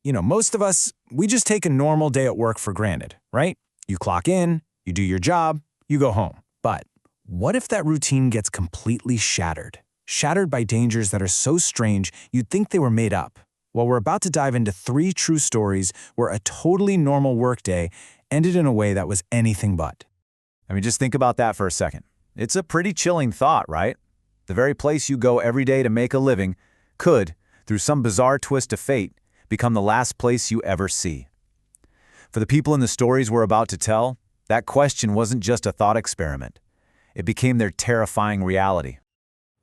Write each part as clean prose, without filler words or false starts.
Most of us, we just take a normal day at work for granted, right? You clock in, you do your job, you go home. But what if that routine gets completely shattered? Shattered by dangers that are so strange you'd think they were made up. Well, we're about to dive into 3 true stories where a totally normal workday ended in a way that was anything but. I mean, just think about that for a second. It's a pretty chilling thought, right? The very place you go every day to make a living could, through some bizarre twist of fate, become the last place you ever see. For the people in the stories we're about to tell, that question wasn't just a thought experiment. It became their terrifying reality.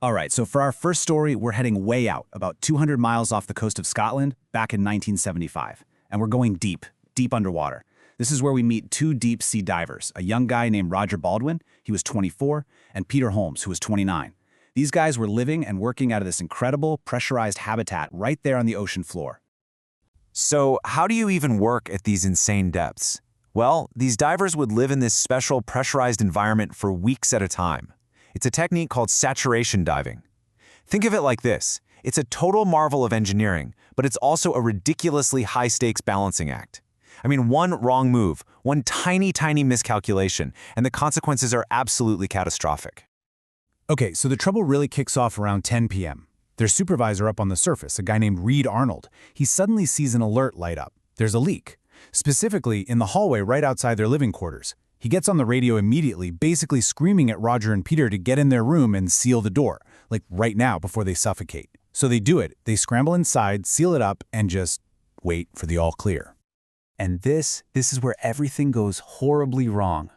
All right, so for our first story, we're heading way out, about 200 miles off the coast of Scotland, back in 1975. And we're going deep, deep underwater. This is where we meet 2 deep-sea divers, a young guy named Roger Baldwin, he was 24, and Peter Holmes, who was 29. These guys were living and working out of this incredible, pressurized habitat right there on the ocean floor. So, how do you even work at these insane depths? Well, these divers would live in this special pressurized environment for weeks at a time. It's a technique called saturation diving. Think of it like this. It's a total marvel of engineering, but it's also a ridiculously high-stakes balancing act. I mean, one wrong move, one tiny miscalculation, and the consequences are absolutely catastrophic. Okay, so the trouble really kicks off around 10 p.m. Their supervisor up on the surface, a guy named Reed Arnold, he suddenly sees an alert light up. There's a leak, specifically in the hallway right outside their living quarters. He gets on the radio immediately, basically screaming at Roger and Peter to get in their room and seal the door, like right now before they suffocate. So they do it. They scramble inside, seal it up, and just wait for the all clear. And this is where everything goes horribly wrong.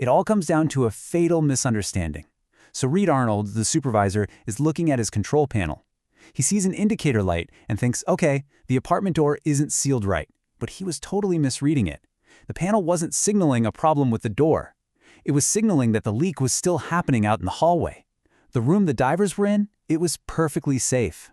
It all comes down to a fatal misunderstanding. So Reed Arnold, the supervisor, is looking at his control panel. He sees an indicator light and thinks, okay, the apartment door isn't sealed right, but he was totally misreading it. The panel wasn't signaling a problem with the door. It was signaling that the leak was still happening out in the hallway. The room the divers were in, it was perfectly safe.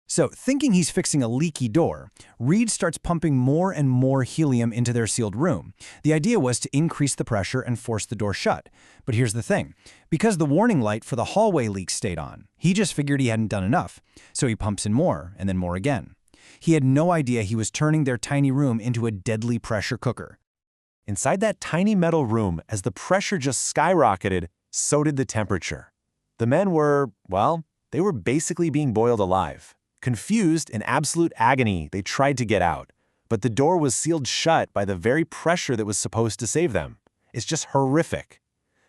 So, thinking he's fixing a leaky door, Reed starts pumping more and more helium into their sealed room. The idea was to increase the pressure and force the door shut. But here's the thing. Because the warning light for the hallway leak stayed on, he just figured he hadn't done enough. So he pumps in more, and then more again. He had no idea he was turning their tiny room into a deadly pressure cooker. Inside that tiny metal room, as the pressure just skyrocketed, so did the temperature. The men were, well, they were basically being boiled alive. Confused, in absolute agony, they tried to get out. But the door was sealed shut by the very pressure that was supposed to save them. It's just horrific.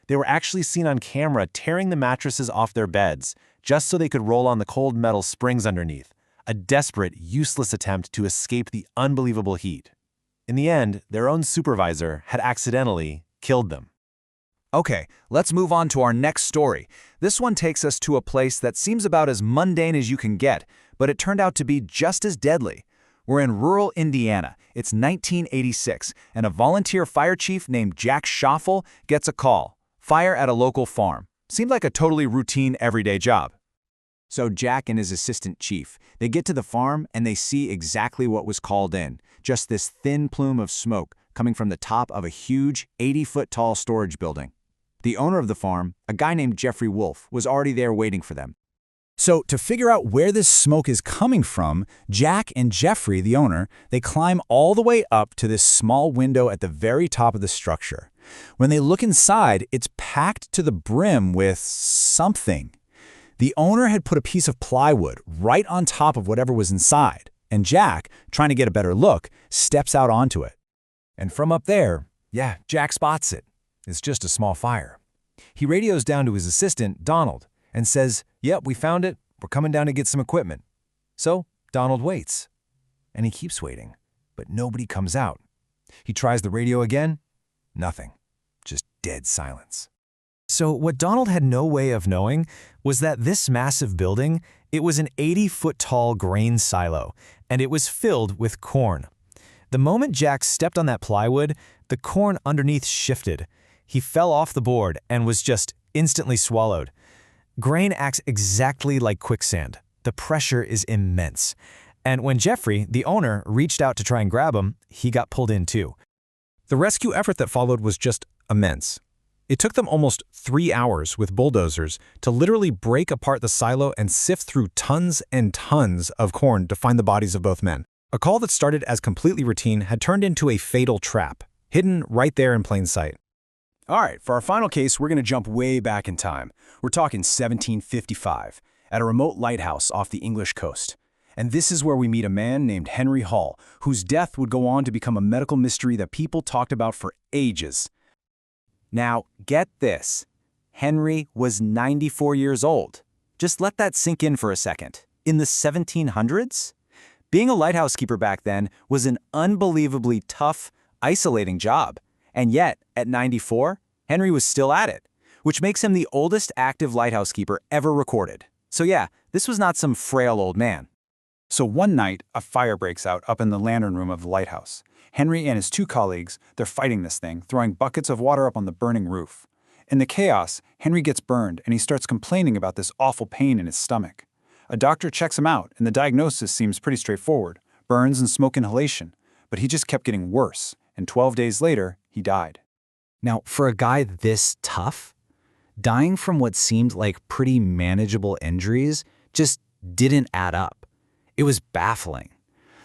They were actually seen on camera tearing the mattresses off their beds, just so they could roll on the cold metal springs underneath. A desperate, useless attempt to escape the unbelievable heat. In the end, their own supervisor had accidentally killed them. Okay, let's move on to our next story. This one takes us to a place that seems about as mundane as you can get, but it turned out to be just as deadly. We're in rural Indiana. It's 1986, and a volunteer fire chief named Jack Schoffel gets a call. Fire at a local farm. Seemed like a totally routine, everyday job. So Jack and his assistant chief, they get to the farm and they see exactly what was called in. Just this thin plume of smoke coming from the top of a huge 80-foot-tall storage building. The owner of the farm, a guy named Jeffrey Wolf, was already there waiting for them. So to figure out where this smoke is coming from, Jack and Jeffrey, the owner, they climb all the way up to this small window at the very top of the structure. When they look inside, it's packed to the brim with something. The owner had put a piece of plywood right on top of whatever was inside, and Jack, trying to get a better look, steps out onto it. And from up there, yeah, Jack spots it. It's just a small fire. He radios down to his assistant, Donald, and says, "Yep, we found it. We're coming down to get some equipment." So Donald waits. And he keeps waiting, but nobody comes out. He tries the radio again. Nothing. Just dead silence. So what Donald had no way of knowing was that this massive building, it was an 80-foot-tall grain silo, and it was filled with corn. The moment Jack stepped on that plywood, the corn underneath shifted. He fell off the board and was just instantly swallowed. Grain acts exactly like quicksand. The pressure is immense. And when Jeffrey, the owner, reached out to try and grab him, he got pulled in too. The rescue effort that followed was just immense. It took them almost 3 hours with bulldozers to literally break apart the silo and sift through tons and tons of corn to find the bodies of both men. A call that started as completely routine had turned into a fatal trap, hidden right there in plain sight. All right, for our final case, we're going to jump way back in time. We're talking 1755, at a remote lighthouse off the English coast. And this is where we meet a man named Henry Hall, whose death would go on to become a medical mystery that people talked about for ages. Now, get this. Henry was 94 years old. Just let that sink in for a second. In the 1700s? Being a lighthouse keeper back then was an unbelievably tough, isolating job. And yet, at 94, Henry was still at it, which makes him the oldest active lighthouse keeper ever recorded. So yeah, this was not some frail old man. So one night, a fire breaks out up in the lantern room of the lighthouse. Henry and his two colleagues, they're fighting this thing, throwing buckets of water up on the burning roof. In the chaos, Henry gets burned and he starts complaining about this awful pain in his stomach. A doctor checks him out and the diagnosis seems pretty straightforward, burns and smoke inhalation. But he just kept getting worse, and 12 days later, he died. Now, for a guy this tough, dying from what seemed like pretty manageable injuries just didn't add up. It was baffling.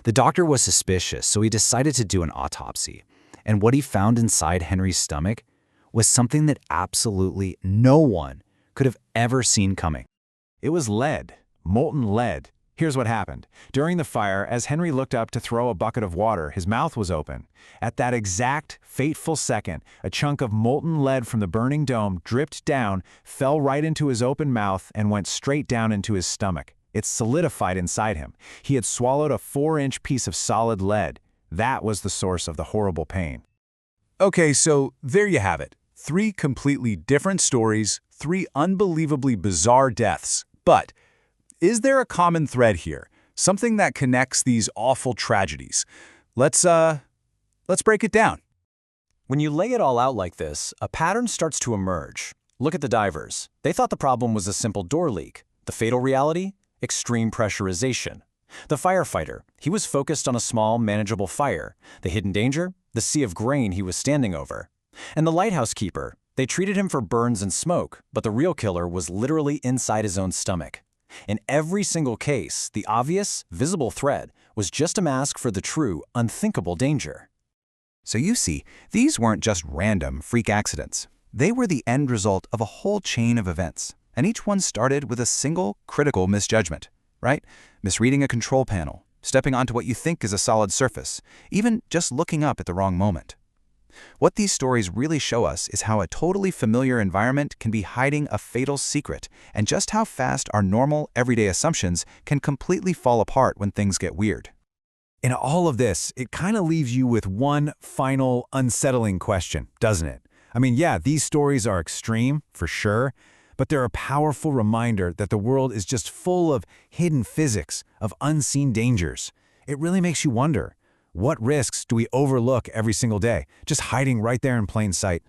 The doctor was suspicious, so he decided to do an autopsy. And what he found inside Henry's stomach was something that absolutely no one could have ever seen coming. It was lead, molten lead. Here's what happened. During the fire, as Henry looked up to throw a bucket of water, his mouth was open. At that exact, fateful second, a chunk of molten lead from the burning dome dripped down, fell right into his open mouth, and went straight down into his stomach. It solidified inside him. He had swallowed a 4-inch piece of solid lead. That was the source of the horrible pain. Okay, so there you have it. 3 completely different stories, 3 unbelievably bizarre deaths. But is there a common thread here? Something that connects these awful tragedies? Let's break it down. When you lay it all out like this, a pattern starts to emerge. Look at the divers. They thought the problem was a simple door leak. The fatal reality? Extreme pressurization. The firefighter, he was focused on a small, manageable fire. The hidden danger? The sea of grain he was standing over. And the lighthouse keeper, they treated him for burns and smoke, but the real killer was literally inside his own stomach. In every single case, the obvious, visible thread was just a mask for the true, unthinkable danger. So you see, these weren't just random freak accidents. They were the end result of a whole chain of events, and each one started with a single critical misjudgment, right? Misreading a control panel, stepping onto what you think is a solid surface, even just looking up at the wrong moment. What these stories really show us is how a totally familiar environment can be hiding a fatal secret, and just how fast our normal, everyday assumptions can completely fall apart when things get weird. In all of this, it kind of leaves you with one final unsettling question, doesn't it? I mean, yeah, these stories are extreme, for sure, but they're a powerful reminder that the world is just full of hidden physics, of unseen dangers. It really makes you wonder, what risks do we overlook every single day, just hiding right there in plain sight?